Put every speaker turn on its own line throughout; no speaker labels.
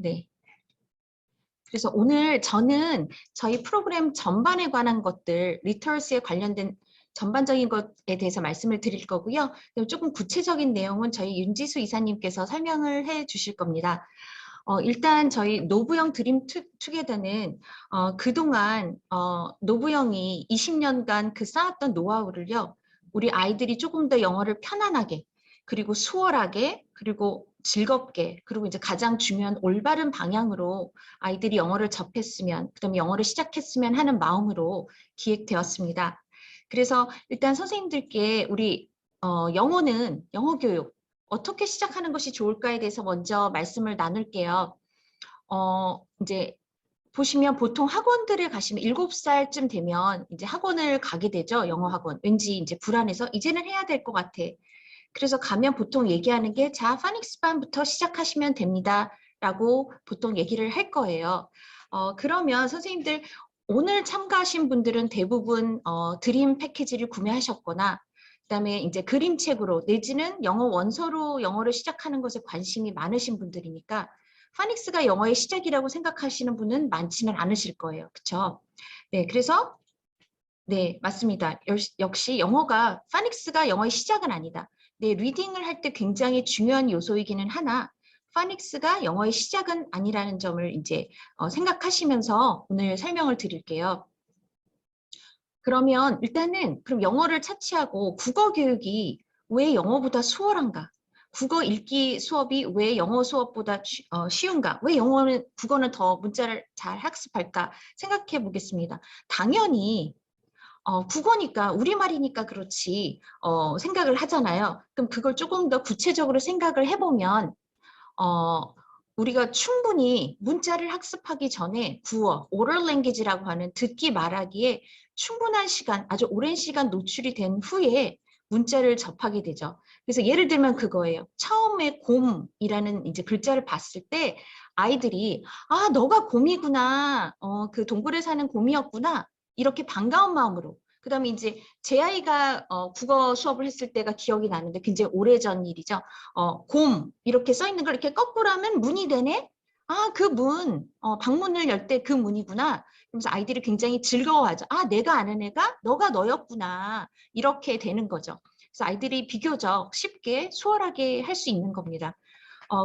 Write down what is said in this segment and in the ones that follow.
네. 그래서 오늘 저는 저희 프로그램 전반에 관한 것들, 리터러시에 관련된 전반적인 것에 대해서 말씀을 드릴 거고요. 조금 구체적인 내용은 저희 윤지수 이사님께서 설명을 해 주실 겁니다. 일단 저희 노부영 드림 투게더는 그동안 노부영이 20년간 그 쌓았던 노하우를요. 우리 아이들이 조금 더 영어를 편안하게 그리고 수월하게 그리고 즐겁게 그리고 이제 가장 중요한 올바른 방향으로 아이들이 영어를 접했으면 그다음에 영어를 시작했으면 하는 마음으로 기획되었습니다. 그래서 일단 선생님들께 우리 영어는 영어 교육 어떻게 시작하는 것이 좋을까에 대해서 먼저 말씀을 나눌게요. 이제 보시면 보통 학원들을 가시면 7살쯤 되면 이제 학원을 가게 되죠. 영어 학원. 왠지 이제 불안해서 이제는 해야 될 것 같아. 그래서 가면 보통 얘기하는 게 자, 파닉스 반부터 시작하시면 됩니다. 라고 보통 얘기를 할 거예요. 그러면 선생님들 오늘 참가하신 분들은 대부분 드림 패키지를 구매하셨거나 그다음에 이제 그림책으로 내지는 영어 원서로 영어를 시작하는 것에 관심이 많으신 분들이니까 파닉스가 영어의 시작이라고 생각하시는 분은 많지는 않으실 거예요. 그렇죠? 네, 그래서 네, 맞습니다. 역시 영어가 파닉스가 영어의 시작은 아니다. 네, 리딩을 할 때 굉장히 중요한 요소이기는 하나 파닉스가 영어의 시작은 아니라는 점을 이제 생각하시면서 오늘 설명을 드릴게요. 그러면 일단은 그럼 영어를 차치하고 국어 교육이 왜 영어보다 수월한가? 국어 읽기 수업이 왜 영어 수업보다 쉬운가? 왜 국어는 더 문자를 잘 학습할까? 생각해 보겠습니다. 당연히 국어니까 우리말이니까 그렇지 생각을 하잖아요. 그럼 그걸 조금 더 구체적으로 생각을 해보면 우리가 충분히 문자를 학습하기 전에 구어, oral language라고 하는 듣기 말하기에 충분한 시간, 아주 오랜 시간 노출이 된 후에 문자를 접하게 되죠. 그래서 예를 들면 그거예요. 처음에 곰이라는 이제 글자를 봤을 때 아이들이 아, 너가 곰이구나. 그 동굴에 사는 곰이었구나. 이렇게 반가운 마음으로. 그다음에 이제 제 아이가 국어 수업을 했을 때가 기억이 나는데 굉장히 오래전 일이죠. 곰 이렇게 써 있는 걸 이렇게 거꾸로 하면 문이 되네. 아, 그 문, 방문을 열 때 그 문이구나. 그러면서 아이들이 굉장히 즐거워하죠. 아, 내가 아는 애가 너가 너였구나. 이렇게 되는 거죠. 그래서 아이들이 비교적 쉽게 수월하게 할 수 있는 겁니다.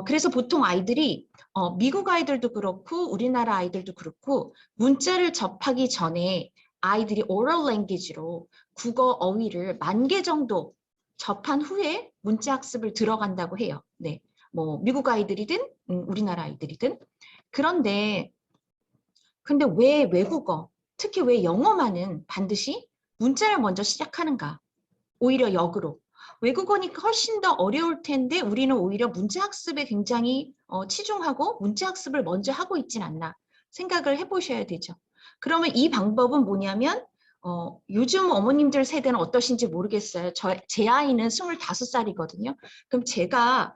그래서 보통 아이들이 미국 아이들도 그렇고 우리나라 아이들도 그렇고 문자를 접하기 전에 아이들이 oral language로 국어 어휘를 10,000개 정도 접한 후에 문자 학습을 들어간다고 해요. 네, 뭐 미국 아이들이든 우리나라 아이들이든. 그런데 근데 왜 외국어, 특히 왜 영어만은 반드시 문자를 먼저 시작하는가? 오히려 역으로. 외국어니까 훨씬 더 어려울 텐데 우리는 오히려 문자 학습에 굉장히 치중하고 문자 학습을 먼저 하고 있진 않나 생각을 해보셔야 되죠. 그러면 이 방법은 뭐냐면 요즘 어머님들 세대는 어떠신지 모르겠어요. 제 아이는 25살이거든요. 그럼 제가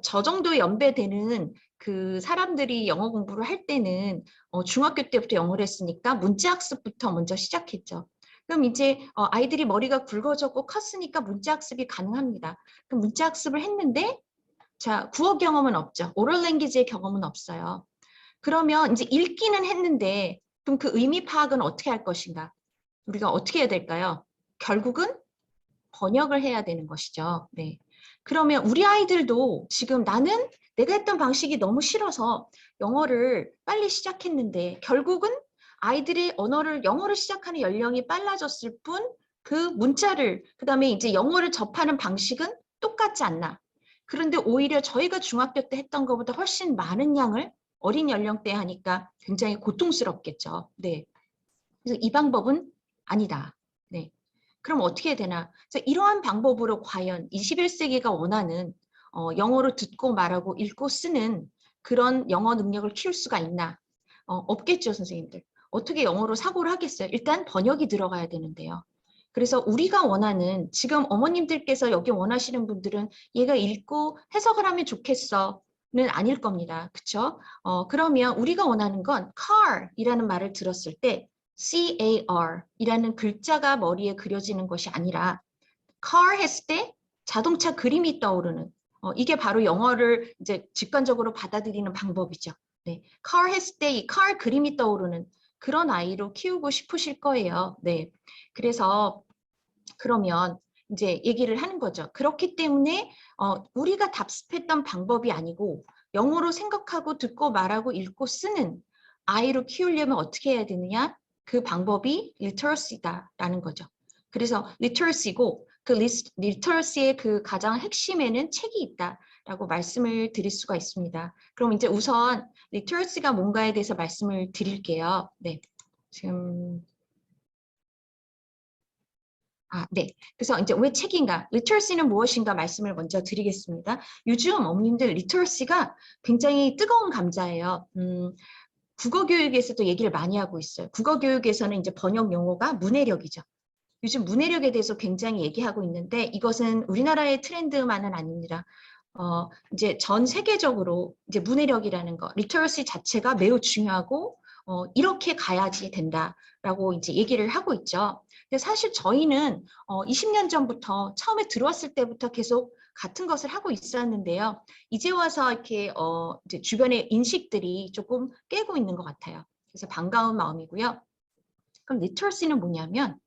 저 정도 연배 되는 그 사람들이 영어 공부를 할 때는 중학교 때부터 영어를 했으니까 문자 학습부터 먼저 시작했죠. 그럼 이제 아이들이 머리가 굵어졌고 컸으니까 문자 학습이 가능합니다. 그럼 문자 학습을 했는데 자, 구어 경험은 없죠. 오럴 랭귀지의 경험은 없어요. 그러면 이제 읽기는 했는데 그럼 그 의미 파악은 어떻게 할 것인가? 우리가 어떻게 해야 될까요? 결국은 번역을 해야 되는 것이죠. 네. 그러면 우리 아이들도 지금 나는 내가 했던 방식이 너무 싫어서 영어를 빨리 시작했는데 결국은 아이들이 영어를 시작하는 연령이 빨라졌을 뿐 그 문자를 그다음에 이제 영어를 접하는 방식은 똑같지 않나. 그런데 오히려 저희가 중학교 때 했던 것보다 훨씬 많은 양을 어린 연령대에 하니까 굉장히 고통스럽겠죠. 네. 그래서 이 방법은 아니다. 네. 그럼 어떻게 해야 되나? 그래서 이러한 방법으로 과연 21세기가 원하는 영어로 듣고 말하고 읽고 쓰는 그런 영어 능력을 키울 수가 있나? 없겠죠, 선생님들. 어떻게 영어로 사고를 하겠어요? 일단 번역이 들어가야 되는데요. 그래서 우리가 원하는 지금 어머님들께서 여기 원하시는 분들은 얘가 읽고 해석을 하면 좋겠어는 아닐 겁니다. 그렇죠? 그러면 우리가 원하는 건 car이라는 말을 들었을 때 CAR 이라는 글자가 머리에 그려지는 것이 아니라 car 했을 때 자동차 그림이 떠오르는 이게 바로 영어를 이제 직관적으로 받아들이는 방법이죠. 네. Car has day, car 그림이 떠오르는 그런 아이로 키우고 싶으실 거예요. 네. 그래서 그러면 이제 얘기를 하는 거죠. 그렇기 때문에 우리가 답습했던 방법이 아니고 영어로 생각하고 듣고 말하고 읽고 쓰는 아이로 키우려면 어떻게 해야 되느냐? 그 방법이 literacy다라는 거죠. 그래서 literacy고 그 literacy의 그 가장 핵심에는 책이 있다라고 말씀을 드릴 수가 있습니다. 그럼 이제 우선 literacy가 뭔가에 대해서 말씀을 드릴게요. 네, 지금 네. 그래서 이제 왜 책인가? 리터러시는 무엇인가 말씀을 먼저 드리겠습니다. 요즘 어머님들 리터러시가 굉장히 뜨거운 감자예요. 국어 교육에서도 얘기를 많이 하고 있어요. 국어 교육에서는 이제 번역 용어가 문해력이죠. 요즘 문해력에 대해서 굉장히 얘기하고 있는데 이것은 우리나라의 트렌드만은 아닙니다. 이제 전 세계적으로 이제 문해력이라는 거, 리터러시 자체가 매우 중요하고 이렇게 가야지 된다라고 이제 얘기를 하고 있죠. 근데 사실 저희는 20년 전부터 처음에 들어왔을 때부터 계속 같은 것을 하고 있었는데요. 이제 와서 이렇게 이제 주변의 인식들이 조금 깨고 있는 것 같아요. 그래서 반가운 마음이고요. 그럼 리터러시는 뭐냐면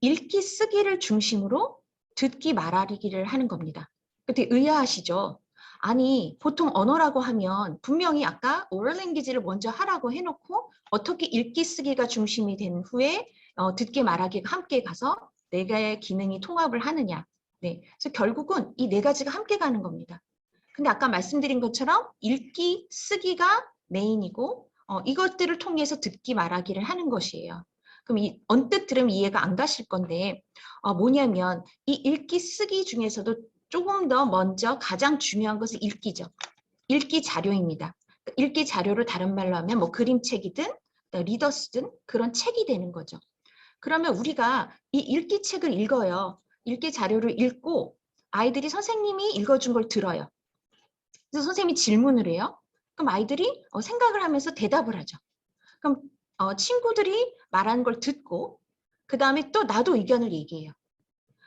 읽기 쓰기를 중심으로 듣기 말하기를 하는 겁니다. 되게 의아하시죠? 아니 보통 언어라고 하면 분명히 아까 oral language를 먼저 하라고 해놓고 어떻게 읽기 쓰기가 중심이 된 후에 듣기 말하기가 함께 가서 네 개의 기능이 통합을 하느냐. 네, 그래서 결국은 이 네 가지가 함께 가는 겁니다. 근데 아까 말씀드린 것처럼 읽기 쓰기가 메인이고 이것들을 통해서 듣기 말하기를 하는 것이에요. 그럼 언뜻 들으면 이해가 안 가실 건데 뭐냐면 이 읽기 쓰기 중에서도 조금 더 먼저 가장 중요한 것은 읽기죠. 읽기 자료입니다. 읽기 자료를 다른 말로 하면 뭐 그림책이든 리더스든 그런 책이 되는 거죠. 그러면 우리가 이 읽기 책을 읽어요. 읽기 자료를 읽고 아이들이 선생님이 읽어준 걸 들어요. 그래서 선생님이 질문을 해요. 그럼 아이들이 생각을 하면서 대답을 하죠. 그럼 친구들이 말하는 걸 듣고 그 다음에 또 나도 의견을 얘기해요.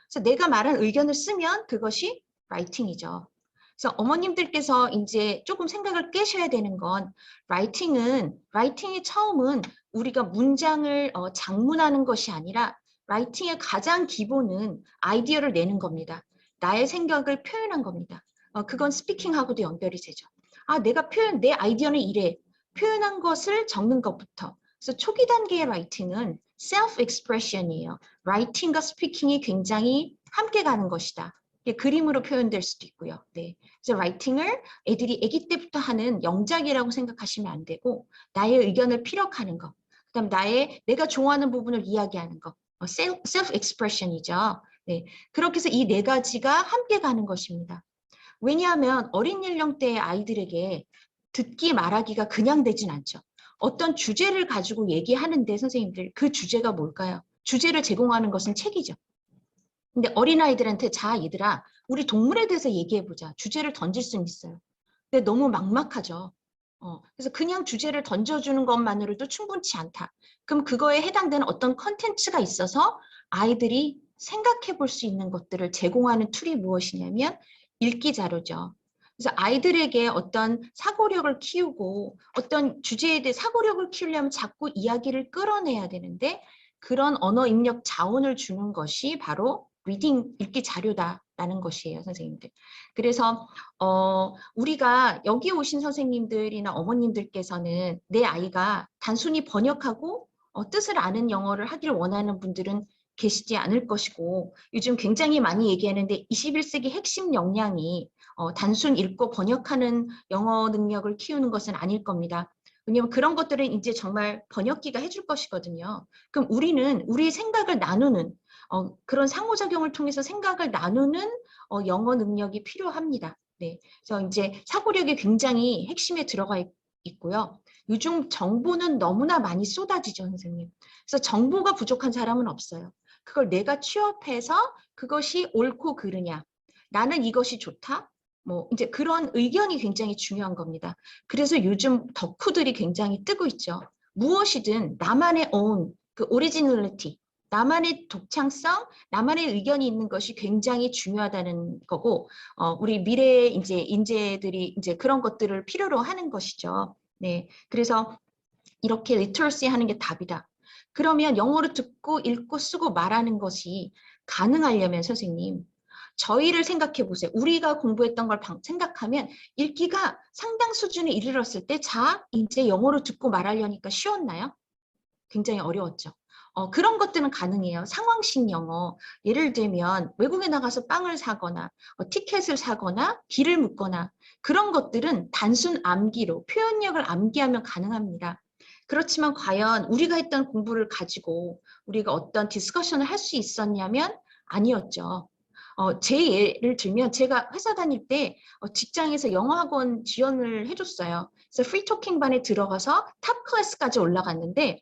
그래서 내가 말한 의견을 쓰면 그것이 라이팅이죠. 그래서 어머님들께서 이제 조금 생각을 깨셔야 되는 건 라이팅의 처음은 우리가 문장을 장문하는 것이 아니라 라이팅의 가장 기본은 아이디어를 내는 겁니다. 나의 생각을 표현한 겁니다. 그건 스피킹하고도 연결이 되죠. 내가 내 아이디어는 이래. 표현한 것을 적는 것부터. 그래서 초기 단계의 라이팅은 self-expression이에요. 라이팅과 스피킹이 굉장히 함께 가는 것이다. 이게 그림으로 표현될 수도 있고요. 네. 그래서 라이팅을 애들이 아기 때부터 하는 영작이라고 생각하시면 안 되고 나의 의견을 피력하는 것, 그다음 내가 좋아하는 부분을 이야기하는 것, self-expression이죠. 네. 그렇게 해서 이 네 가지가 함께 가는 것입니다. 왜냐하면 어린 연령대의 아이들에게 듣기 말하기가 그냥 되진 않죠. 어떤 주제를 가지고 얘기하는데 선생님들 그 주제가 뭘까요? 주제를 제공하는 것은 책이죠. 근데 어린아이들한테 자 얘들아 우리 동물에 대해서 얘기해보자. 주제를 던질 수는 있어요. 근데 너무 막막하죠. 그래서 그냥 주제를 던져주는 것만으로도 충분치 않다. 그럼 그거에 해당되는 어떤 컨텐츠가 있어서 아이들이 생각해 볼 수 있는 것들을 제공하는 툴이 무엇이냐면 읽기 자료죠. 그래서 아이들에게 어떤 사고력을 키우고 어떤 주제에 대해 사고력을 키우려면 자꾸 이야기를 끌어내야 되는데 그런 언어 입력 자원을 주는 것이 바로 리딩 읽기 자료다라는 것이에요, 선생님들. 그래서 우리가 여기 오신 선생님들이나 어머님들께서는 내 아이가 단순히 번역하고 뜻을 아는 영어를 하기를 원하는 분들은 계시지 않을 것이고 요즘 굉장히 많이 얘기하는데 21세기 핵심 역량이 단순 읽고 번역하는 영어 능력을 키우는 것은 아닐 겁니다. 왜냐하면 그런 것들은 이제 정말 번역기가 해줄 것이거든요. 그럼 우리는 우리의 생각을 나누는 그런 상호작용을 통해서 생각을 나누는 영어 능력이 필요합니다. 네, 그래서 이제 사고력이 굉장히 핵심에 들어가 있고요. 요즘 정보는 너무나 많이 쏟아지죠, 선생님. 그래서 정보가 부족한 사람은 없어요. 그걸 내가 취업해서 그것이 옳고 그르냐. 나는 이것이 좋다. 뭐 이제 그런 의견이 굉장히 중요한 겁니다. 그래서 요즘 덕후들이 굉장히 뜨고 있죠. 무엇이든 나만의 own 그 오리지널리티, 나만의 독창성, 나만의 의견이 있는 것이 굉장히 중요하다는 거고, 우리 미래의 이제 인재들이 이제 그런 것들을 필요로 하는 것이죠. 네, 그래서 이렇게 리터러시 하는 게 답이다. 그러면 영어로 듣고 읽고 쓰고 말하는 것이 가능하려면 선생님, 저희를 생각해 보세요. 우리가 공부했던 걸 생각하면 읽기가 상당 수준에 이르렀을 때 자, 이제 영어로 듣고 말하려니까 쉬웠나요? 굉장히 어려웠죠. 그런 것들은 가능해요. 상황식 영어. 예를 들면 외국에 나가서 빵을 사거나 티켓을 사거나 길을 묻거나 그런 것들은 단순 암기로 표현력을 암기하면 가능합니다. 그렇지만 과연 우리가 했던 공부를 가지고 우리가 어떤 디스커션을 할 수 있었냐면 아니었죠. 제 예를 들면 제가 회사 다닐 때 직장에서 영어학원 지원을 해줬어요. 그래서 프리토킹 반에 들어가서 탑 클래스까지 올라갔는데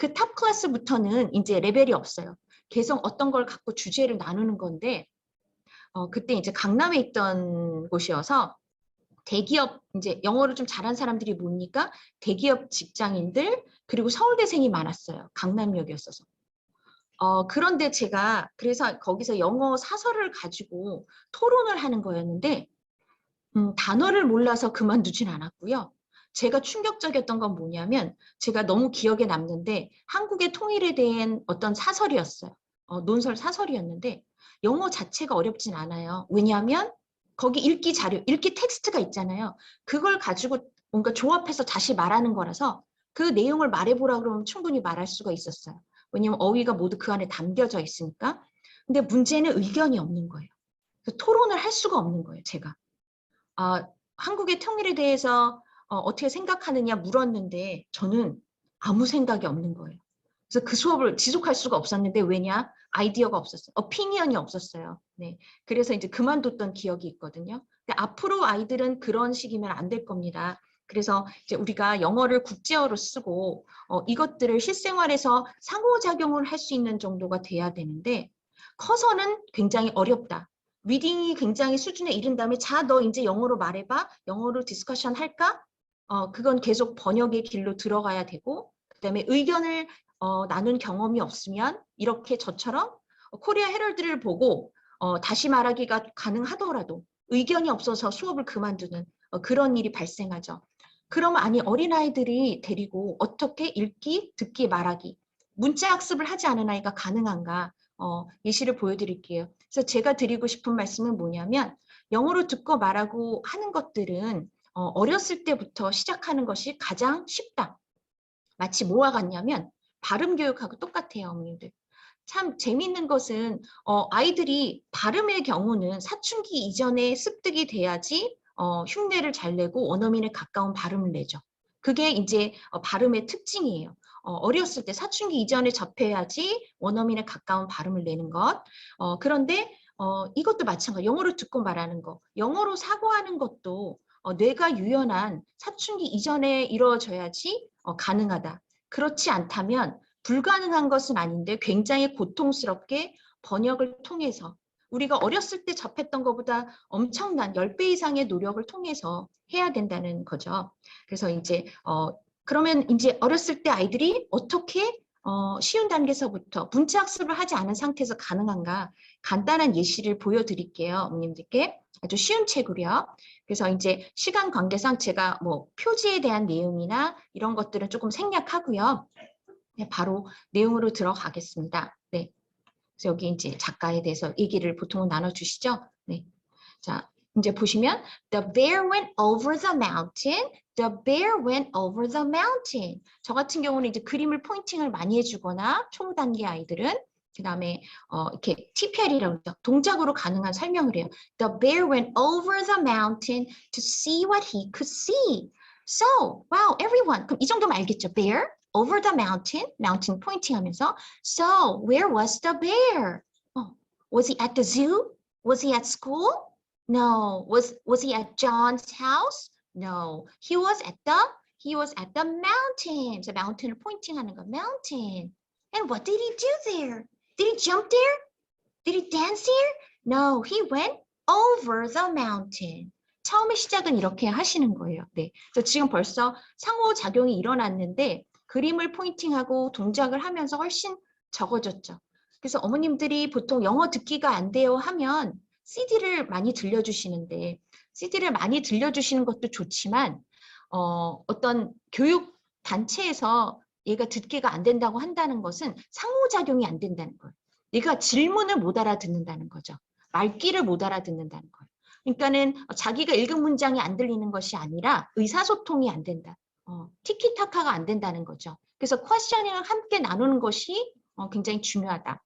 그 탑 클래스부터는 이제 레벨이 없어요. 계속 어떤 걸 갖고 주제를 나누는 건데 그때 이제 강남에 있던 곳이어서 대기업 이제 영어를 좀 잘한 사람들이 모이니까 대기업 직장인들 그리고 서울대생이 많았어요. 강남역이었어서. 그런데 제가 그래서 거기서 영어 사설을 가지고 토론을 하는 거였는데 단어를 몰라서 그만두진 않았고요. 제가 충격적이었던 건 뭐냐면 제가 너무 기억에 남는데 한국의 통일에 대한 어떤 사설이었어요. 논설 사설이었는데 영어 자체가 어렵진 않아요. 왜냐하면 거기 읽기 자료, 읽기 텍스트가 있잖아요. 그걸 가지고 뭔가 조합해서 다시 말하는 거라서 그 내용을 말해보라 그러면 충분히 말할 수가 있었어요. 왜냐하면 어휘가 모두 그 안에 담겨져 있으니까. 근데 문제는 의견이 없는 거예요. 토론을 할 수가 없는 거예요, 제가. 한국의 통일에 대해서 어떻게 생각하느냐 물었는데 저는 아무 생각이 없는 거예요. 그래서 그 수업을 지속할 수가 없었는데 왜냐? 아이디어가 없었어요. 오피니언이 없었어요. 네. 그래서 이제 그만뒀던 기억이 있거든요. 근데 앞으로 아이들은 그런 식이면 안 될 겁니다. 그래서 이제 우리가 영어를 국제어로 쓰고 이것들을 실생활에서 상호작용을 할 수 있는 정도가 돼야 되는데 커서는 굉장히 어렵다. 리딩이 굉장히 수준에 이른 다음에 자, 너 이제 영어로 말해봐. 영어로 디스커션 할까? 그건 계속 번역의 길로 들어가야 되고 그다음에 의견을 나눈 경험이 없으면 이렇게 저처럼 코리아 헤럴드를 보고 다시 말하기가 가능하더라도 의견이 없어서 수업을 그만두는 그런 일이 발생하죠. 그러면 아니 어린아이들이 데리고 어떻게 읽기, 듣기, 말하기 문자 학습을 하지 않은 아이가 가능한가 예시를 보여드릴게요. 그래서 제가 드리고 싶은 말씀은 뭐냐면 영어로 듣고 말하고 하는 것들은 어렸을 때부터 시작하는 것이 가장 쉽다. 마치 뭐와 같냐면 발음 교육하고 똑같아요, 어머님들. 참 재미있는 것은 아이들이 발음의 경우는 사춘기 이전에 습득이 돼야지 흉내를 잘 내고 원어민에 가까운 발음을 내죠. 그게 이제 발음의 특징이에요. 어렸을 때 사춘기 이전에 접해야지 원어민에 가까운 발음을 내는 것. 그런데 이것도 마찬가지. 영어로 듣고 말하는 거. 영어로 사고하는 것도 뇌가 유연한 사춘기 이전에 이루어져야지 가능하다. 그렇지 않다면 불가능한 것은 아닌데 굉장히 고통스럽게 번역을 통해서 우리가 어렸을 때 접했던 것보다 엄청난 10배 이상의 노력을 통해서 해야 된다는 거죠. 그래서 이제 그러면 이제 어렸을 때 아이들이 어떻게 쉬운 단계에서부터 문자 학습을 하지 않은 상태에서 가능한가 간단한 예시를 보여드릴게요. 어머님들께 아주 쉬운 책으로요. 그래서 이제 시간 관계상 제가 뭐 표지에 대한 내용이나 이런 것들은 조금 생략하고요. 네, 바로 내용으로 들어가겠습니다. 네. 그래서 여기 이제 작가에 대해서 얘기를 보통은 나눠주시죠. 네. 자, 이제 보시면 The bear went over the mountain. The bear went over the mountain. 저 같은 경우는 이제 그림을 포인팅을 많이 해주거나 초단계 아이들은 그 다음에 이렇게 TPR이라고 하죠. 동작으로 가능한 설명을 해요. The bear went over the mountain to see what he could see. So, wow, everyone. 그럼 이 정도면 알겠죠? Bear over the mountain. Mountain pointing 하면서 So, where was the bear? Was he at the zoo? Was he at school? No. Was he at John's house? No. He was at the mountain. So mountain을 pointing하는 거. Mountain. And what did he do there? Did he jump there? Did he dance here? No. He went over the mountain. 처음에 시작은 이렇게 하시는 거예요. 네. 그래서 지금 벌써 상호작용이 일어났는데 그림을 포인팅하고 동작을 하면서 훨씬 적어졌죠. 그래서 어머님들이 보통 영어 듣기가 안 돼요 하면 CD를 많이 들려주시는데 CD를 많이 들려주시는 것도 좋지만 어떤 교육 단체에서 얘가 듣기가 안 된다고 한다는 것은 상호작용이 안 된다는 거예요. 얘가 질문을 못 알아듣는다는 거죠. 말귀를 못 알아듣는다는 거예요. 그러니까는 자기가 읽은 문장이 안 들리는 것이 아니라 의사소통이 안 된다. 티키타카가 안 된다는 거죠. 그래서 퀘스처닝을 함께 나누는 것이 굉장히 중요하다.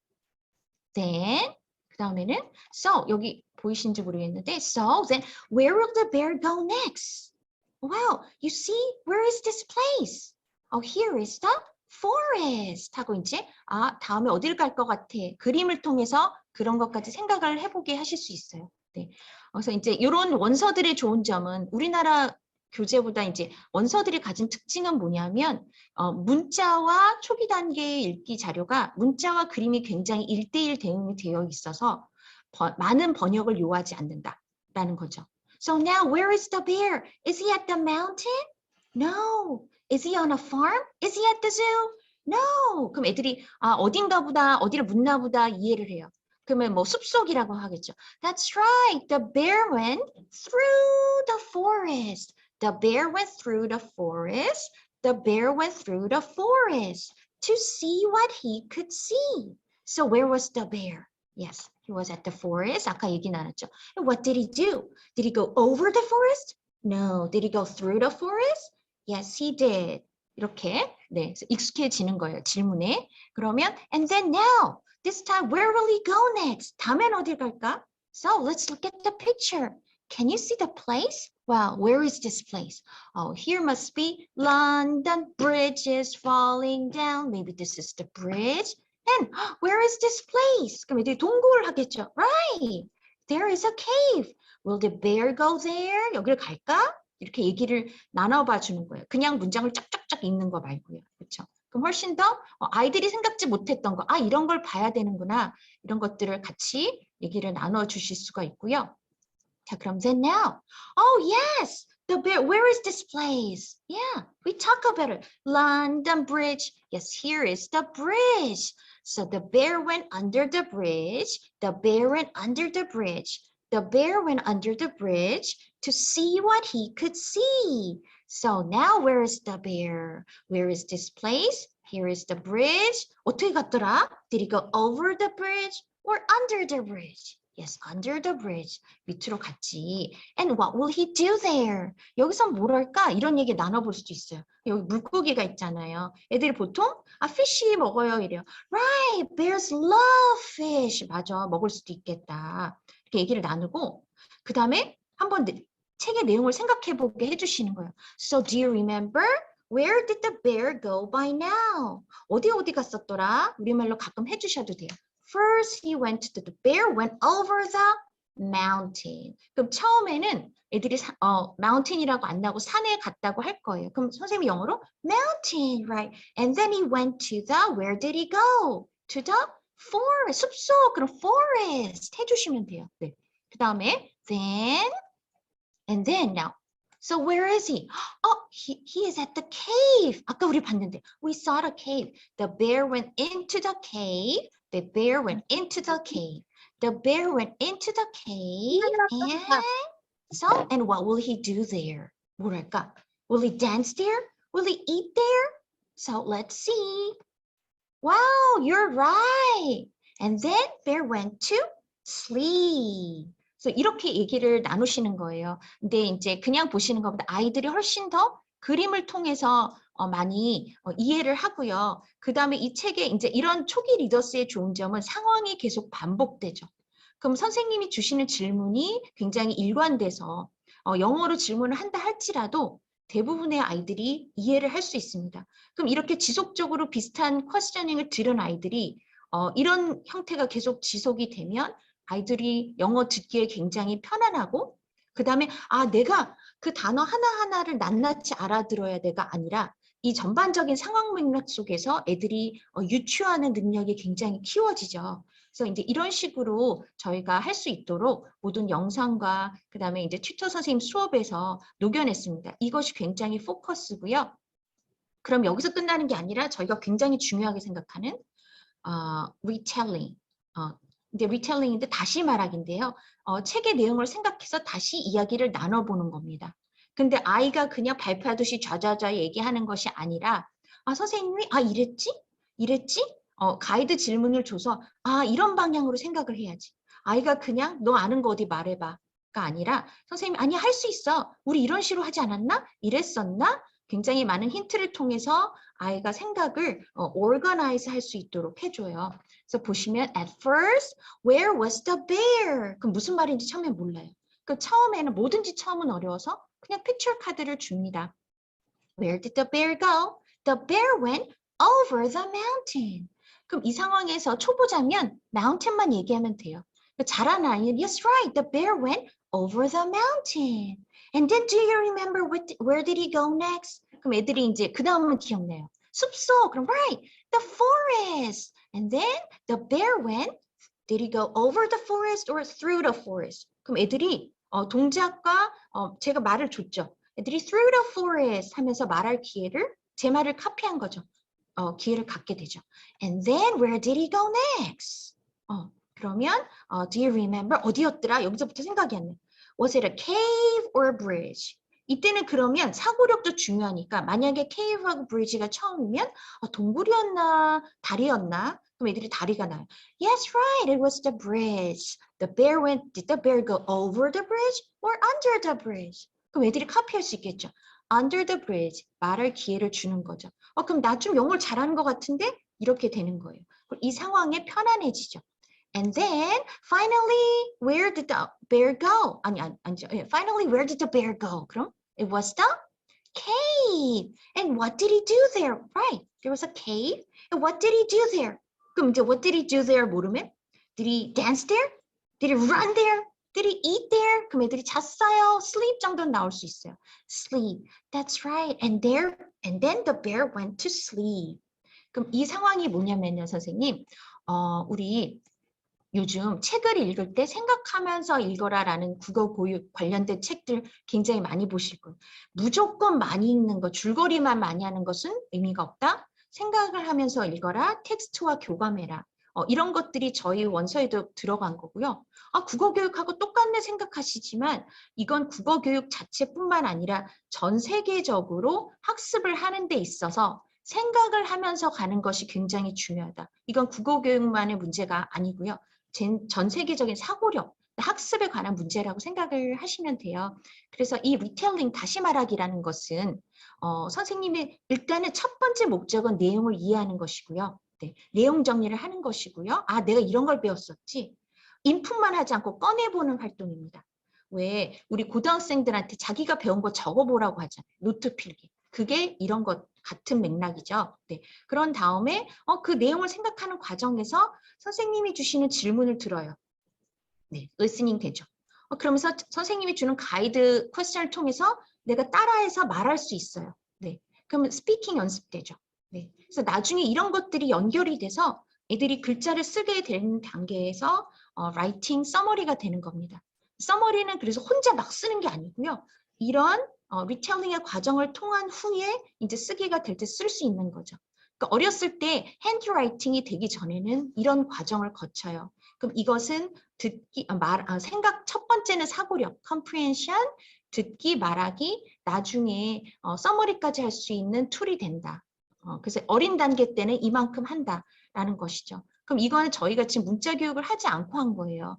Then 그 다음에는 so 여기 보이신지 모르겠는데 so then where will the bear go next? Well, you see, where is this place? Oh, here is the forest. 하고 이제 다음에 어딜 갈 것 같아. 그림을 통해서 그런 것까지 생각을 해보게 하실 수 있어요. 네. 그래서 이제 이런 원서들의 좋은 점은 우리나라 교재보다 이제 원서들이 가진 특징은 뭐냐면 문자와 초기 단계의 읽기 자료가 문자와 그림이 굉장히 1:1 대응이 되어 있어서 많은 번역을 요하지 않는다라는 거죠. So now where is the bear? Is he at the mountain? No. Is he on a farm? Is he at the zoo? No. 그럼 애들이 어딘가 보다 어디를 묻나 보다 이해를 해요. 그러면 뭐 숲속이라고 하겠죠. That's right. The bear went through the forest. The bear went through the forest. The bear went through the forest to see what he could see. So where was the bear? Yes, he was at the forest. 아까 얘기 나눴죠. And what did he do? Did he go over the forest? No. Did he go through the forest? Yes, he did. 이렇게 네, 익숙해지는 거예요. 질문에. 그러면 and then now, this time where will he go next? 다음엔 어딜 갈까? So let's look at the picture. Can you see the place? Well, where is this place? Oh, here must be London Bridge is falling down. Maybe this is the bridge. And where is this place? 그럼 애들이 동고를 하겠죠. Right. There is a cave. Will the bear go there? 여기를 갈까? 이렇게 얘기를 나눠봐 주는 거예요. 그냥 문장을 쫙쫙쫙 읽는 거 말고요. 그렇죠? 그럼 훨씬 더 아이들이 생각지 못했던 거, 이런 걸 봐야 되는구나. 이런 것들을 같이 얘기를 나눠 주실 수가 있고요. 자, 그럼 then now. Oh, yes. The bear, where is this place? Yeah, we talk about it. London Bridge. Yes, here is the bridge. So the bear went under the bridge. The bear went under the bridge. The bear went under the bridge to see what he could see. So now where is the bear? Where is this place? Here is the bridge. 어떻게 갔더라? Did he go over the bridge or under the bridge? Yes, under the bridge. 밑으로 갔지. And what will he do there? 여기서 뭘 할까? 이런 얘기 나눠볼 수도 있어요. 여기 물고기가 있잖아요. 애들이 보통 fish 먹어요 이래요. Right, bears love fish. 맞아, 먹을 수도 있겠다. 이렇게 얘기를 나누고 그 다음에 한번 책의 내용을 생각해보게 해주시는 거예요. So do you remember? Where did the bear go by now? 어디 갔었더라? 우리말로 가끔 해주셔도 돼요. First, the bear went over the mountain. 그럼 처음에는 애들이 mountain이라고 안 나고 산에 갔다고 할 거예요. 그럼 선생님이 영어로 mountain, right? And then he went to where did he go? To the forest, 숲속, 그럼 forest 해주시면 돼요. 네. 그 다음에 and then now. So where is he? Oh, he is at the cave. 아까 우리 봤는데 we saw the cave. The bear went into the cave. The bear went into the cave. The bear went into the cave. And what will he do there? 뭐랄까? Will he dance there? Will he eat there? So let's see. Wow, you're right. And then bear went to sleep. 그래서 이렇게 얘기를 나누시는 거예요. 근데 이제 그냥 보시는 것보다 아이들이 훨씬 더 그림을 통해서 많이 이해를 하고요. 그 다음에 이 책에 이제 이런 초기 리더스의 좋은 점은 상황이 계속 반복되죠. 그럼 선생님이 주시는 질문이 굉장히 일관돼서 영어로 질문을 한다 할지라도 대부분의 아이들이 이해를 할 수 있습니다. 그럼 이렇게 지속적으로 비슷한 퀘스처닝을 들은 아이들이 이런 형태가 계속 지속이 되면 아이들이 영어 듣기에 굉장히 편안하고 그 다음에 내가 그 단어 하나하나를 낱낱이 알아들어야 돼가 아니라 이 전반적인 상황 맥락 속에서 애들이 유추하는 능력이 굉장히 키워지죠. 그래서 이제 이런 식으로 저희가 할 수 있도록 모든 영상과 그 다음에 이제 튜터 선생님 수업에서 녹여냈습니다. 이것이 굉장히 포커스고요. 그럼 여기서 끝나는 게 아니라 저희가 굉장히 중요하게 생각하는 retelling. 근데 retelling인데 다시 말하기인데요. 책의 내용을 생각해서 다시 이야기를 나눠보는 겁니다. 근데 아이가 그냥 발표하듯이 좌좌좌 얘기하는 것이 아니라 선생님이 이랬지? 이랬지? 가이드 질문을 줘서 이런 방향으로 생각을 해야지. 아이가 그냥 너 아는 거 어디 말해봐. 가 아니라 선생님 아니 할 수 있어. 우리 이런 식으로 하지 않았나? 이랬었나? 굉장히 많은 힌트를 통해서 아이가 생각을 organize 할 수 있도록 해줘요. 그래서 보시면 at first, where was the bear? 그럼 무슨 말인지 처음에 몰라요. 그 처음에는 뭐든지 처음은 어려워서 그냥 픽처 카드를 줍니다. Where did the bear go? The bear went over the mountain. 그럼 이 상황에서 초보자면 mountain만 얘기하면 돼요. 잘하는 아이는 yes right, the bear went over the mountain. And then do you remember where did he go next? 그럼 애들이 이제 그 다음은 기억나요. 숲속, 그럼 right, the forest. And then the bear went, did he go over the forest or through the forest? 그럼 애들이 동작과 제가 말을 줬죠. 애들이 through the forest 하면서 말할 기회를 제 말을 카피한 거죠. 기회를 갖게 되죠. And then where did he go next? 그러면 do you remember? 어디였더라? 여기서부터 생각이 안 나요. Was it a cave or a bridge? 이때는 그러면 사고력도 중요하니까 만약에 cave하고 bridge가 처음이면 동굴이었나 다리였나? 그럼 애들이 다리가 나요. Yes, right. It was the bridge. The bear went. Did the bear go over the bridge or under the bridge? 그럼 애들이 카피할 수 있겠죠. Under the bridge. 말할 기회를 주는 거죠. 그럼 나 좀 영어를 잘하는 것 같은데? 이렇게 되는 거예요. 이 상황에 편안해지죠. And then finally, where did the bear go? 아니죠. Finally, where did the bear go? 그럼 it was the cave. And what did he do there? Right, there was a cave. And what did he do there? 그럼 이제 what did he do there 모르면 did he dance there? Did he run there? Did he eat there? 그럼 애들이 잤어요. Sleep 정도는 나올 수 있어요. Sleep. That's right. And then the bear went to sleep. 그럼 이 상황이 뭐냐면요, 선생님. 우리 요즘 책을 읽을 때 생각하면서 읽어라라는 국어 교육 관련된 책들 굉장히 많이 보실 거예요. 무조건 많이 읽는 거, 줄거리만 많이 하는 것은 의미가 없다. 생각을 하면서 읽어라. 텍스트와 교감해라. 이런 것들이 저희 원서에도 들어간 거고요. 국어 교육하고 똑같네 생각하시지만 이건 국어 교육 자체뿐만 아니라 전 세계적으로 학습을 하는 데 있어서 생각을 하면서 가는 것이 굉장히 중요하다. 이건 국어 교육만의 문제가 아니고요. 전 세계적인 사고력, 학습에 관한 문제라고 생각을 하시면 돼요. 그래서 이 리텔링, 다시 말하기라는 것은 선생님이 일단은 첫 번째 목적은 내용을 이해하는 것이고요. 네, 내용 정리를 하는 것이고요. 내가 이런 걸 배웠었지. 인풋만 하지 않고 꺼내보는 활동입니다. 왜 우리 고등학생들한테 자기가 배운 거 적어보라고 하잖아요. 노트 필기. 그게 이런 것 같은 맥락이죠. 네. 그런 다음에 그 내용을 생각하는 과정에서 선생님이 주시는 질문을 들어요. 네, 리스닝 되죠. 그러면서 선생님이 주는 가이드 퀘스천을 통해서 내가 따라해서 말할 수 있어요. 네. 그러면 스피킹 연습되죠. 네. 그래서 나중에 이런 것들이 연결이 돼서 애들이 글자를 쓰게 되는 단계에서 라이팅 서머리가 되는 겁니다. 서머리는 그래서 혼자 막 쓰는 게 아니고요. 이런 리텔링의 과정을 통한 후에 이제 쓰기가 될 때 쓸 수 있는 거죠. 그러니까 어렸을 때 핸드라이팅이 되기 전에는 이런 과정을 거쳐요. 그럼 이것은 듣기, 생각, 첫 번째는 사고력, comprehension, 듣기, 말하기, 나중에 서머리까지 할 수 있는 툴이 된다. 그래서 어린 단계 때는 이만큼 한다라는 것이죠. 그럼 이거는 저희가 지금 문자 교육을 하지 않고 한 거예요.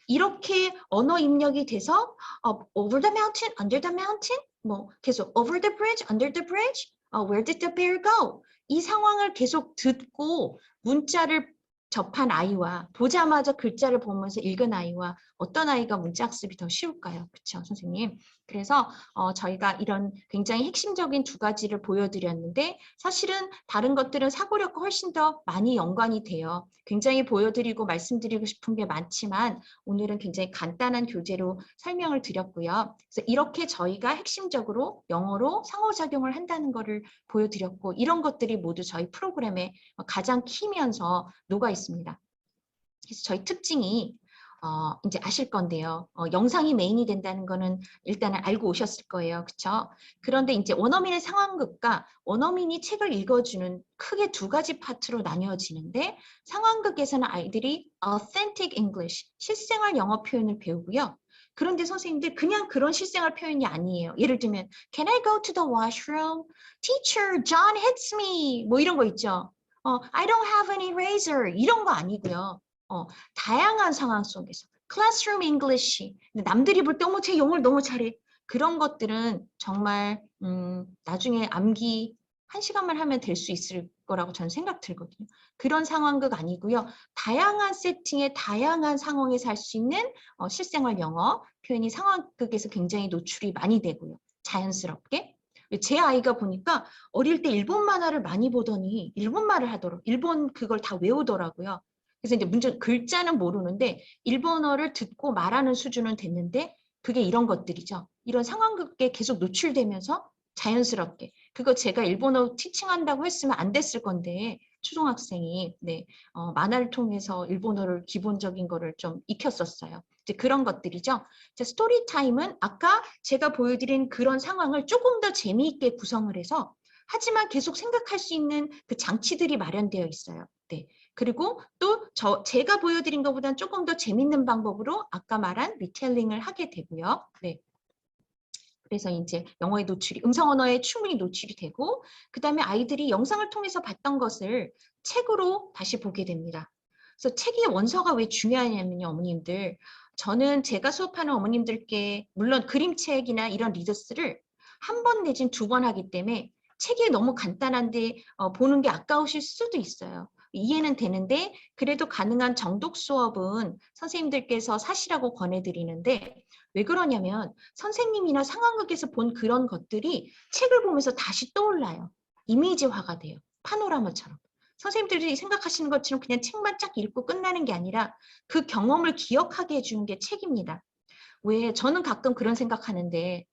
이렇게 언어 입력이 돼서 over the mountain, under the mountain, 뭐 계속 over the bridge, under the bridge, where did the bear go? 이 상황을 계속 듣고 문자를 접한 아이와 보자마자 글자를 보면서 읽은 아이와 어떤 아이가 문자 학습이 더 쉬울까요? 그렇죠, 선생님? 그래서 저희가 이런 굉장히 핵심적인 두 가지를 보여드렸는데 사실은 다른 것들은 사고력과 훨씬 더 많이 연관이 돼요. 굉장히 보여드리고 말씀드리고 싶은 게 많지만 오늘은 굉장히 간단한 교재로 설명을 드렸고요. 그래서 이렇게 저희가 핵심적으로 영어로 상호작용을 한다는 것을 보여드렸고 이런 것들이 모두 저희 프로그램에 가장 키면서 녹아 있습니다. 그래서 저희 특징이 이제 아실 건데요. 영상이 메인이 된다는 거는 일단은 알고 오셨을 거예요. 그렇죠? 그런데 이제 원어민의 상황극과 원어민이 책을 읽어주는 크게 두 가지 파트로 나뉘어지는데 상황극에서는 아이들이 authentic English, 실생활 영어 표현을 배우고요. 그런데 선생님들 그냥 그런 실생활 표현이 아니에요. 예를 들면 Can I go to the washroom? Teacher, John hits me. 뭐 이런 거 있죠. I don't have an eraser. 이런 거 아니고요. 다양한 상황 속에서 classroom English. 남들이 볼 때 어머 쟤 영어를 너무 잘해. 그런 것들은 정말 나중에 암기 1시간만 하면 될 수 있을 거라고 저는 생각 들거든요. 그런 상황극 아니고요. 다양한 세팅의 다양한 상황에서 할 수 있는 실생활 영어 표현이 상황극에서 굉장히 노출이 많이 되고요. 자연스럽게. 제 아이가 보니까 어릴 때 일본 만화를 많이 보더니 일본말을 하더라고요. 일본 그걸 다 외우더라고요. 그래서 이제 문제 글자는 모르는데 일본어를 듣고 말하는 수준은 됐는데 그게 이런 것들이죠. 이런 상황극에 계속 노출되면서 자연스럽게. 그거 제가 일본어 티칭한다고 했으면 안 됐을 건데 초등학생이 만화를 통해서 일본어를 기본적인 거를 좀 익혔었어요. 이제 그런 것들이죠. 자, 스토리 타임은 아까 제가 보여드린 그런 상황을 조금 더 재미있게 구성을 해서 하지만 계속 생각할 수 있는 그 장치들이 마련되어 있어요. 네. 그리고 또 제가 보여드린 것보다는 조금 더 재밌는 방법으로 아까 말한 리텔링을 하게 되고요. 네. 그래서 이제 영어의 노출이, 음성 언어에 충분히 노출이 되고, 그 다음에 아이들이 영상을 통해서 봤던 것을 책으로 다시 보게 됩니다. 그래서 책의 원서가 왜 중요하냐면요, 어머님들. 저는 제가 수업하는 어머님들께, 물론 그림책이나 이런 리더스를 한 번 내진 2번 하기 때문에 책이 너무 간단한데 보는 게 아까우실 수도 있어요. 이해는 되는데 그래도 가능한 정독 수업은 선생님들께서 사시라고 권해드리는데 왜 그러냐면 선생님이나 상황극에서 본 그런 것들이 책을 보면서 다시 떠올라요. 이미지화가 돼요. 파노라마처럼. 선생님들이 생각하시는 것처럼 그냥 책만 쫙 읽고 끝나는 게 아니라 그 경험을 기억하게 해주는 게 책입니다. 왜 저는 가끔 그런 생각하는데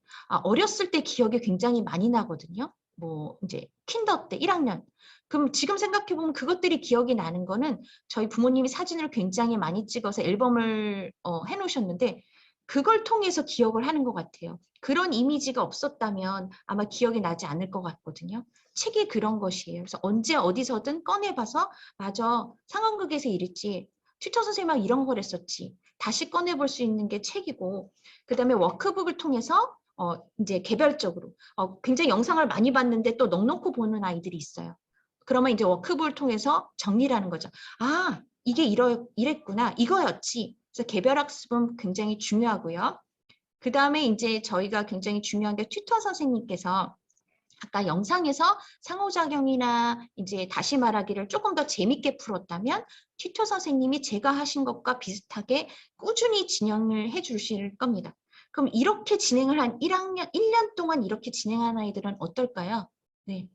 어렸을 때 기억이 굉장히 많이 나거든요. 뭐 이제 킨더 때 1학년. 그럼 지금 생각해 보면 그것들이 기억이 나는 거는 저희 부모님이 사진을 굉장히 많이 찍어서 앨범을 해놓으셨는데 그걸 통해서 기억을 하는 것 같아요. 그런 이미지가 없었다면 아마 기억이 나지 않을 것 같거든요. 책이 그런 것이에요. 그래서 언제 어디서든 꺼내봐서 맞아 상황극에서 이랬지. 튜터 선생님하고 이런 걸 했었지. 다시 꺼내볼 수 있는 게 책이고 그다음에 워크북을 통해서 이제 개별적으로 굉장히 영상을 많이 봤는데 또 넋놓고 보는 아이들이 있어요. 그러면 이제 워크북을 통해서 정리를 하는 거죠. 아, 이게 이랬구나. 이거였지. 그래서 개별학습은 굉장히 중요하고요. 그 다음에 이제 저희가 굉장히 중요한 게 튜터 선생님께서 아까 영상에서 상호작용이나 이제 다시 말하기를 조금 더 재밌게 풀었다면 튜터 선생님이 제가 하신 것과 비슷하게 꾸준히 진행을 해 주실 겁니다. 그럼 이렇게 진행을 한 1년 동안 이렇게 진행한 아이들은 어떨까요? 네.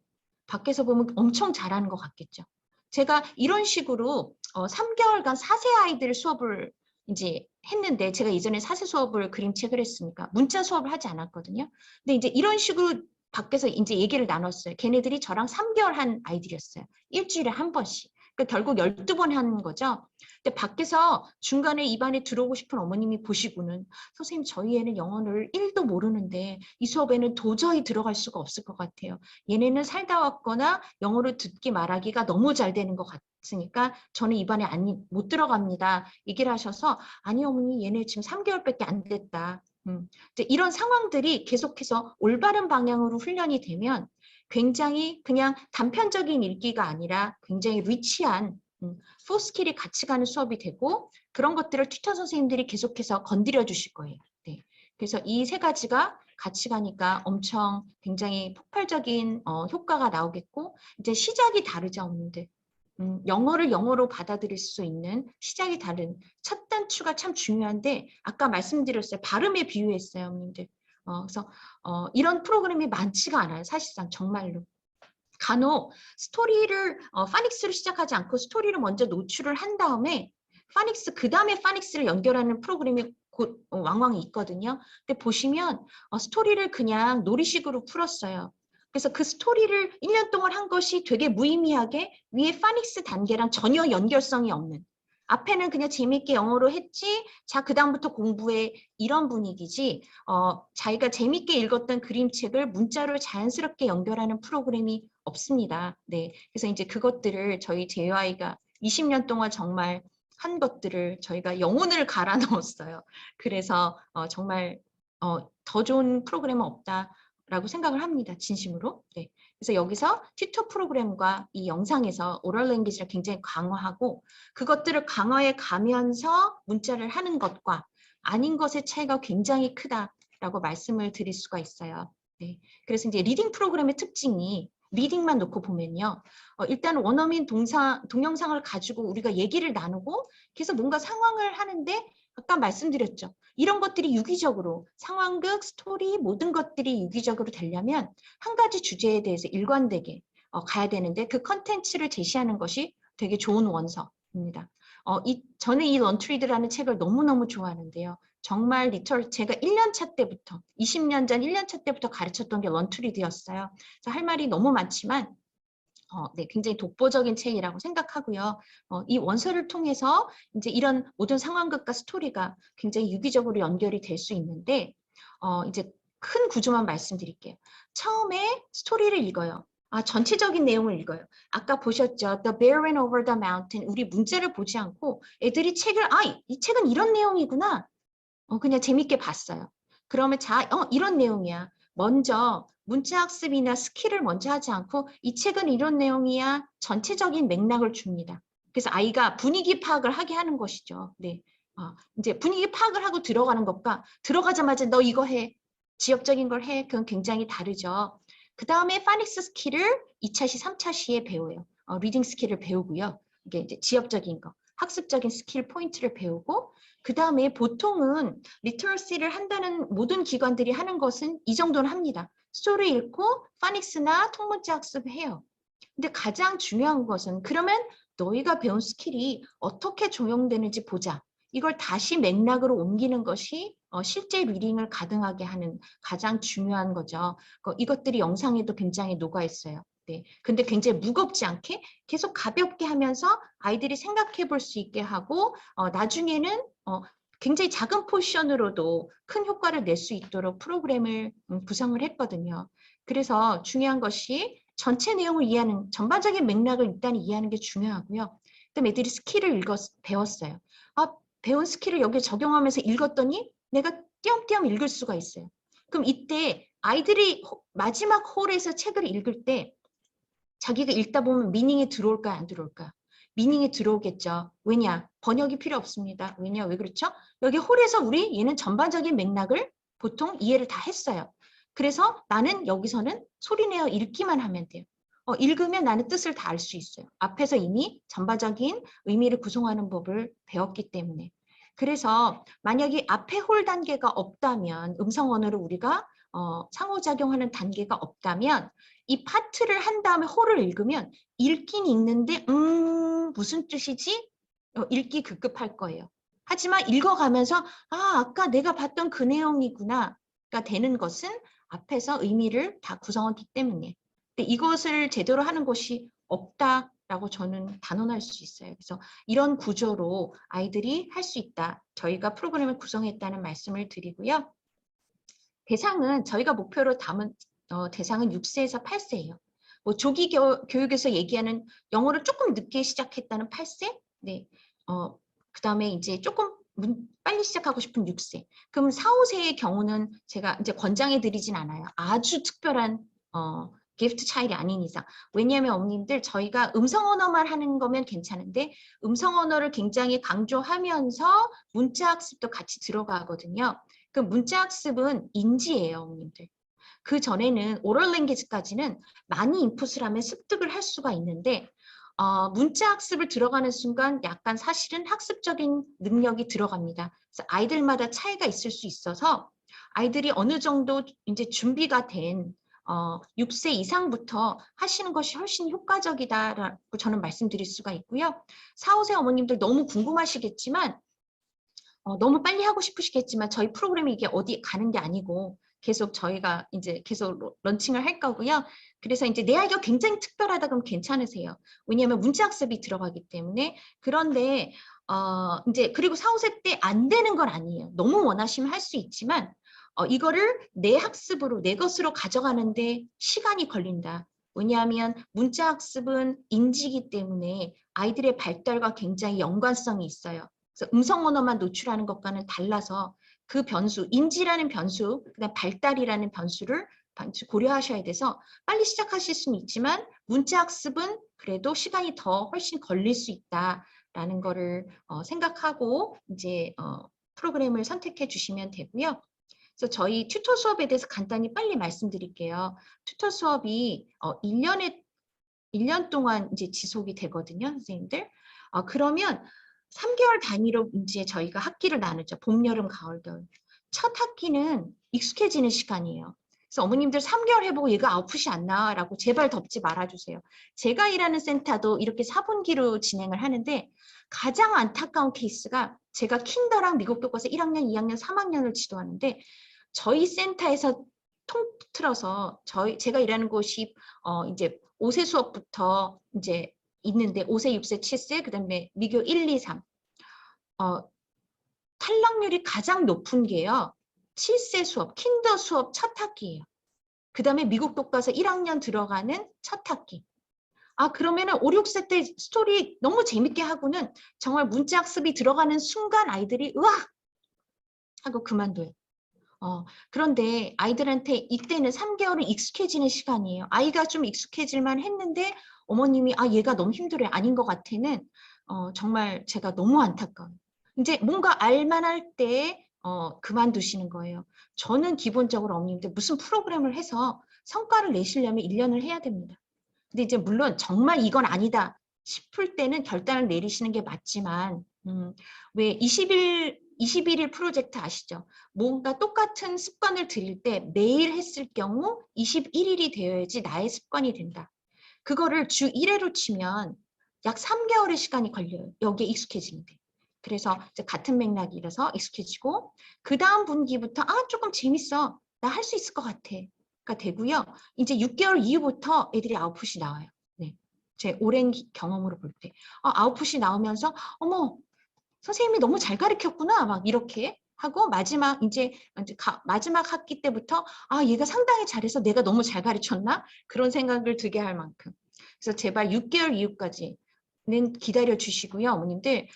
밖에서 보면 엄청 잘하는 것 같겠죠. 제가 이런 식으로 3개월간 4세 아이들 수업을 이제 했는데 제가 이전에 4세 수업을 그림책을 했으니까 문자 수업을 하지 않았거든요. 근데 이제 이런 식으로 밖에서 이제 얘기를 나눴어요. 걔네들이 저랑 3개월 한 아이들이었어요. 일주일에 한 번씩. 그러니까 결국 12번 하는 거죠. 근데 밖에서 중간에 입안에 들어오고 싶은 어머님이 보시고는 선생님 저희 애는 영어를 1도 모르는데 이 수업에는 도저히 들어갈 수가 없을 것 같아요. 얘네는 살다 왔거나 영어를 듣기 말하기가 너무 잘 되는 것 같으니까 저는 이번에 못 들어갑니다. 얘기를 하셔서 아니 어머니 얘네 지금 3개월밖에 안 됐다. 이런 상황들이 계속해서 올바른 방향으로 훈련이 되면 굉장히 그냥 단편적인 읽기가 아니라 굉장히 리치한 포스킬이 같이 가는 수업이 되고 그런 것들을 튜터 선생님들이 계속해서 건드려 주실 거예요. 네. 그래서 이 3가지가 같이 가니까 엄청 굉장히 폭발적인 효과가 나오겠고 이제 시작이 다르죠, 어머님들. 영어를 영어로 받아들일 수 있는 시작이 다른 첫 단추가 참 중요한데 아까 말씀드렸어요. 발음에 비유했어요, 어머님들. 그래서 이런 프로그램이 많지가 않아요. 사실상 정말로. 간혹 스토리를 파닉스로 시작하지 않고 스토리를 먼저 노출을 한 다음에 파닉스 그 다음에 파닉스를 연결하는 프로그램이 곧 왕왕 있거든요. 근데 보시면 스토리를 그냥 놀이식으로 풀었어요. 그래서 그 스토리를 1년 동안 한 것이 되게 무의미하게 위에 파닉스 단계랑 전혀 연결성이 없는 앞에는 그냥 재밌게 영어로 했지, 자, 그다음부터 공부해, 이런 분위기지, 자기가 재밌게 읽었던 그림책을 문자로 자연스럽게 연결하는 프로그램이 없습니다. 네. 그래서 이제 그것들을 저희 JY가 20년 동안 정말 한 것들을 저희가 영혼을 갈아 넣었어요. 그래서 정말 더 좋은 프로그램은 없다라고 생각을 합니다. 진심으로. 네. 그래서 여기서 튜터 프로그램과 이 영상에서 오럴 랭귀지를 굉장히 강화하고 그것들을 강화해 가면서 문자를 하는 것과 아닌 것의 차이가 굉장히 크다라고 말씀을 드릴 수가 있어요. 네. 그래서 이제 리딩 프로그램의 특징이 리딩만 놓고 보면요. 일단 원어민 동영상을 가지고 우리가 얘기를 나누고 계속 뭔가 상황을 하는데 아까 말씀드렸죠. 이런 것들이 유기적으로 상황극, 스토리 모든 것들이 유기적으로 되려면 한 가지 주제에 대해서 일관되게 가야 되는데 그 컨텐츠를 제시하는 것이 되게 좋은 원서입니다. 저는 이 런트리드라는 책을 너무너무 좋아하는데요. 정말 제가 1년 차 때부터 20년 전 1년 차 때부터 가르쳤던 게 런트리드였어요. 그래서 할 말이 너무 많지만 네, 굉장히 독보적인 책이라고 생각하고요. 이 원서를 통해서 이제 이런 모든 상황극과 스토리가 굉장히 유기적으로 연결이 될 수 있는데 이제 큰 구조만 말씀드릴게요. 처음에 스토리를 읽어요. 전체적인 내용을 읽어요. 아까 보셨죠? The Bear Went Over the Mountain. 우리 문제를 보지 않고 애들이 책을 이 책은 이런 내용이구나. 그냥 재밌게 봤어요. 그러면 이런 내용이야. 먼저 문자학습이나 스킬을 먼저 하지 않고 이 책은 이런 내용이야. 전체적인 맥락을 줍니다. 그래서 아이가 분위기 파악을 하게 하는 것이죠. 네. 이제 분위기 파악을 하고 들어가는 것과 들어가자마자 너 이거 해. 지역적인 걸 해. 그건 굉장히 다르죠. 그 다음에 파닉스 스킬을 2차시, 3차시에 배워요. 리딩 스킬을 배우고요. 이게 이제 지역적인 거, 학습적인 스킬 포인트를 배우고 그 다음에 보통은 리터러시를 한다는 모든 기관들이 하는 것은 이 정도는 합니다. 스토리 읽고 파닉스나 통문자 학습을 해요. 근데 가장 중요한 것은 그러면 너희가 배운 스킬이 어떻게 적용되는지 보자. 이걸 다시 맥락으로 옮기는 것이 실제 리딩을 가능하게 하는 가장 중요한 거죠. 이것들이 영상에도 굉장히 녹아 있어요. 네. 근데 굉장히 무겁지 않게 계속 가볍게 하면서 아이들이 생각해 볼 수 있게 하고 나중에는 굉장히 작은 포션으로도 큰 효과를 낼 수 있도록 프로그램을 구성을 했거든요. 그래서 중요한 것이 전체 내용을 이해하는 전반적인 맥락을 일단 이해하는 게 중요하고요. 그다음에 애들이 스킬을 배웠어요. 배운 스킬을 여기에 적용하면서 읽었더니 내가 띄엄띄엄 읽을 수가 있어요. 그럼 이때 아이들이 마지막 홀에서 책을 읽을 때 자기가 읽다 보면 미닝이 들어올까 안 들어올까? 미닝이 들어오겠죠. 왜냐? 번역이 필요 없습니다. 왜냐? 왜 그렇죠? 여기 홀에서 얘는 전반적인 맥락을 보통 이해를 다 했어요. 그래서 나는 여기서는 소리내어 읽기만 하면 돼요. 읽으면 나는 뜻을 다 알 수 있어요. 앞에서 이미 전반적인 의미를 구성하는 법을 배웠기 때문에. 그래서 만약에 앞에 홀 단계가 없다면 음성 언어를 우리가 상호작용하는 단계가 없다면 이 파트를 한 다음에 홀을 읽으면 읽긴 읽는데 무슨 뜻이지? 읽기 급급할 거예요. 하지만 읽어가면서 아까 내가 봤던 그 내용이구나가 되는 것은 앞에서 의미를 다 구성했기 때문에. 근데 이것을 제대로 하는 것이 없다라고 저는 단언할 수 있어요. 그래서 이런 구조로 아이들이 할 수 있다. 저희가 프로그램을 구성했다는 말씀을 드리고요. 대상은 저희가 목표로 담은 대상은 6세에서 8세예요. 뭐 조기 교육에서 얘기하는 영어를 조금 늦게 시작했다는 8세, 네. 그다음에 이제 조금 빨리 시작하고 싶은 6세. 그럼 4, 5세의 경우는 제가 이제 권장해 드리진 않아요. 아주 특별한 기프트 차일이 아닌 이상. 왜냐하면 어머님들 저희가 음성 언어만 하는 거면 괜찮은데 음성 언어를 굉장히 강조하면서 문자 학습도 같이 들어가거든요. 그 문자 학습은 인지예요, 어머님들. 그 전에는 오럴 랭귀지까지는 많이 인풋을 하면 습득을 할 수가 있는데 문자 학습을 들어가는 순간 약간 사실은 학습적인 능력이 들어갑니다. 그래서 아이들마다 차이가 있을 수 있어서 아이들이 어느 정도 이제 준비가 된 6세 이상부터 하시는 것이 훨씬 효과적이다라고 저는 말씀드릴 수가 있고요. 4, 5세 어머님들 너무 궁금하시겠지만 너무 빨리 하고 싶으시겠지만 저희 프로그램이 이게 어디 가는 게 아니고 계속 저희가 이제 계속 런칭을 할 거고요. 그래서 이제 내 아이가 굉장히 특별하다 그러면 괜찮으세요. 왜냐하면 문자 학습이 들어가기 때문에. 그런데 이제 그리고 4, 5세 때 안 되는 건 아니에요. 너무 원하시면 할 수 있지만 이거를 내 학습으로 내 것으로 가져가는데 시간이 걸린다. 왜냐하면 문자 학습은 인지이기 때문에 아이들의 발달과 굉장히 연관성이 있어요. 그래서 음성 언어만 노출하는 것과는 달라서 그 변수, 인지라는 변수, 그다음 발달이라는 변수를 고려하셔야 돼서 빨리 시작하실 수는 있지만 문자 학습은 그래도 시간이 더 훨씬 걸릴 수 있다라는 거를 생각하고 이제 프로그램을 선택해 주시면 되고요. 그래서 저희 튜터 수업에 대해서 간단히 빨리 말씀드릴게요. 튜터 수업이 1년 동안 이제 지속이 되거든요, 선생님들. 그러면 3개월 단위로 이제 저희가 학기를 나누죠. 봄, 여름, 가을, 겨울. 첫 학기는 익숙해지는 시간이에요. 그래서 어머님들 3개월 해보고 얘가 아웃풋이 안 나와라고 제발 덮지 말아주세요. 제가 일하는 센터도 이렇게 4분기로 진행을 하는데 가장 안타까운 케이스가 제가 킨더랑 미국 교과서 1학년, 2학년, 3학년을 지도하는데 저희 센터에서 통틀어서 제가 일하는 곳이 이제 5세 수업부터 이제 있는데 5세, 6세, 7세, 그다음에 미교 1, 2, 3. 탈락률이 가장 높은 게요. 7세 수업, 킨더 수업 첫 학기예요. 그다음에 미국 교과서 1학년 들어가는 첫 학기. 그러면은 5, 6세 때 스토리 너무 재밌게 하고는 정말 문자 학습이 들어가는 순간 아이들이 으악! 하고 그만둬요. 그런데 아이들한테 이때는 3개월은 익숙해지는 시간이에요. 아이가 좀 익숙해질만 했는데 어머님이 얘가 너무 힘들어요. 아닌 것 같아는 정말 제가 너무 안타까워요. 이제 뭔가 알만할 때 그만두시는 거예요. 저는 기본적으로 어머님들 무슨 프로그램을 해서 성과를 내시려면 1년을 해야 됩니다. 근데 이제 물론 정말 이건 아니다 싶을 때는 결단을 내리시는 게 맞지만 왜 21일 프로젝트 아시죠? 뭔가 똑같은 습관을 들일 때 매일 했을 경우 21일이 되어야지 나의 습관이 된다. 그거를 주 1회로 치면 약 3개월의 시간이 걸려요. 여기에 익숙해지는데. 그래서 이제 같은 맥락이라서 익숙해지고 그 다음 분기부터 조금 재밌어. 나 할 수 있을 것 같아. 가 되고요. 이제 6개월 이후부터 애들이 아웃풋이 나와요. 네. 제 오랜 경험으로 볼 때. 아웃풋이 나오면서 어머 선생님이 너무 잘 가르쳤구나 막 이렇게 하고 마지막 마지막 학기 때부터 얘가 상당히 잘해서 내가 너무 잘 가르쳤나 그런 생각을 들게 할 만큼 그래서 제발 6개월 이후까지는 기다려 주시고요. 어머님들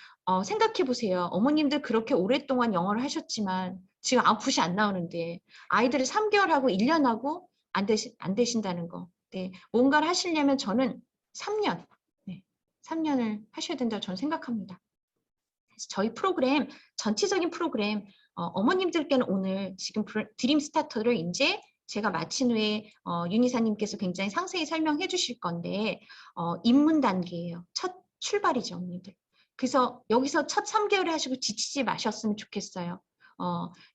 생각해 보세요. 어머님들 그렇게 오랫동안 영어를 하셨지만 지금 아웃풋이 안 나오는데 아이들이 3개월하고 1년하고 안 되신다는 거. 네, 뭔가를 하시려면 저는 3년, 네, 3년을 하셔야 된다고 저는 생각합니다. 저희 프로그램, 전체적인 프로그램, 어머님들께는 오늘 지금 드림 스타터를 이제 제가 마친 후에 윤희사님께서 굉장히 상세히 설명해 주실 건데 입문 단계예요. 첫 출발이죠, 어머님들. 그래서 여기서 첫 3개월에 하시고 지치지 마셨으면 좋겠어요.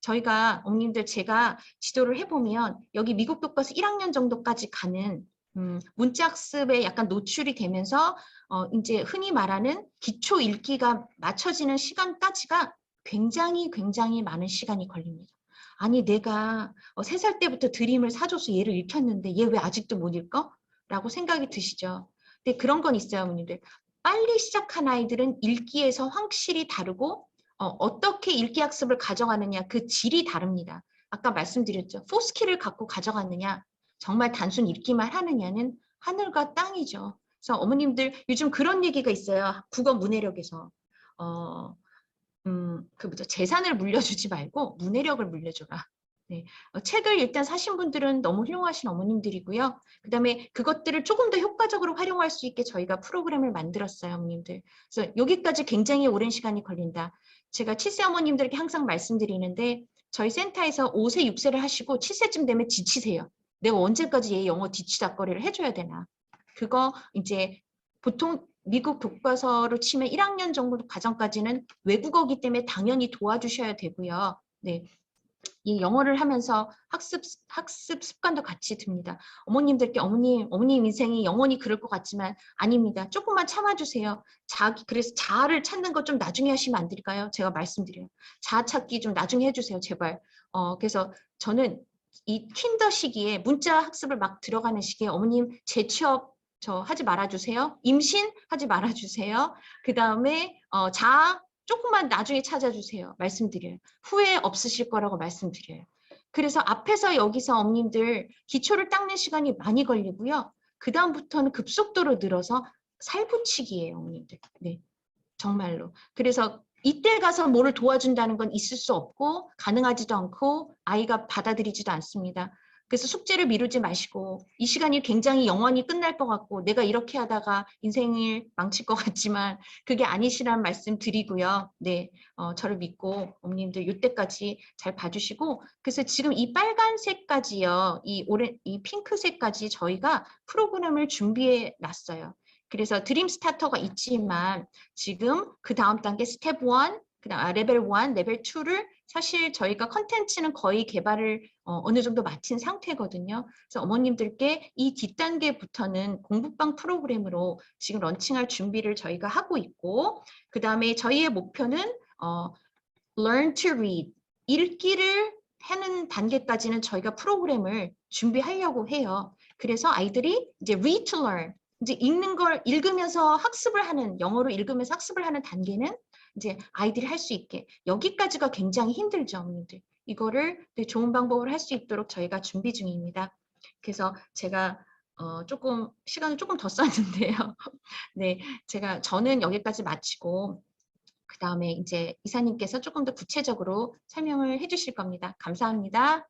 저희가 어머님들 제가 지도를 해보면 여기 미국 교과서 1학년 정도까지 가는 문자 학습에 약간 노출이 되면서 이제 흔히 말하는 기초 읽기가 맞춰지는 시간까지가 굉장히 많은 시간이 걸립니다. 아니 내가 3살 때부터 드림을 사줘서 얘를 읽혔는데 얘 왜 아직도 못 읽어? 라고 생각이 드시죠. 근데 그런 건 있어요, 어머님들. 빨리 시작한 아이들은 읽기에서 확실히 다르고 어떻게 읽기 학습을 가져가느냐 그 질이 다릅니다. 아까 말씀드렸죠. 4스킬을 갖고 가져갔느냐 정말 단순 읽기만 하느냐는 하늘과 땅이죠. 그래서 어머님들 요즘 그런 얘기가 있어요. 국어 문해력에서 재산을 물려주지 말고 문해력을 물려줘라. 네. 책을 일단 사신 분들은 너무 훌륭하신 어머님들이고요. 그다음에 그것들을 조금 더 효과적으로 활용할 수 있게 저희가 프로그램을 만들었어요, 어머님들. 그래서 여기까지 굉장히 오랜 시간이 걸린다. 제가 7세 어머님들에게 항상 말씀드리는데 저희 센터에서 5세, 6세를 하시고 7세쯤 되면 지치세요. 내가 언제까지 얘 영어 뒤치다거리를 해줘야 되나. 그거 이제 보통 미국 교과서로 치면 1학년 정도 과정까지는 외국어기 때문에 당연히 도와주셔야 되고요. 네. 이 영어를 하면서 학습 습관도 같이 듭니다. 어머님들께 어머님 인생이 영원히 그럴 것 같지만 아닙니다. 조금만 참아주세요. 그래서 자아를 찾는 것 좀 나중에 하시면 안 될까요? 제가 말씀드려요. 자아 찾기 좀 나중에 해주세요, 제발. 그래서 저는 이 킨더 시기에 문자 학습을 막 들어가는 시기에 어머님 재취업 하지 말아주세요. 임신 하지 말아주세요. 그 다음에 자아 조금만 나중에 찾아주세요. 말씀드려요. 후회 없으실 거라고 말씀드려요. 그래서 앞에서 여기서 어머님들 기초를 닦는 시간이 많이 걸리고요. 그 다음부터는 급속도로 늘어서 살붙이기예요, 어머님들. 네, 정말로. 그래서 이때 가서 뭐를 도와준다는 건 있을 수 없고 가능하지도 않고 아이가 받아들이지도 않습니다. 그래서 숙제를 미루지 마시고 이 시간이 굉장히 영원히 끝날 것 같고 내가 이렇게 하다가 인생을 망칠 것 같지만 그게 아니시란 말씀 드리고요. 네, 저를 믿고 어머님들 이때까지 잘 봐주시고 그래서 지금 이 빨간색까지요, 이 핑크색까지 저희가 프로그램을 준비해 놨어요. 그래서 드림 스타터가 있지만 지금 그 다음 단계 스텝 1, 그다음 레벨 1, 레벨 2를 사실 저희가 컨텐츠는 거의 개발을 어느 정도 마친 상태거든요. 그래서 어머님들께 이 뒷단계부터는 공부방 프로그램으로 지금 런칭할 준비를 저희가 하고 있고 그 다음에 저희의 목표는 learn to read, 읽기를 하는 단계까지는 저희가 프로그램을 준비하려고 해요. 그래서 아이들이 이제 read to learn, 이제 읽는 걸 읽으면서 학습을 하는, 영어로 읽으면서 학습을 하는 단계는 이제 아이들이 할 수 있게, 여기까지가 굉장히 힘들죠, 어머님들. 이거를 좋은 방법으로 할 수 있도록 저희가 준비 중입니다. 그래서 제가 조금 시간을 조금 더 썼는데요. 네, 저는 여기까지 마치고 그 다음에 이제 이사님께서 조금 더 구체적으로 설명을 해주실 겁니다. 감사합니다.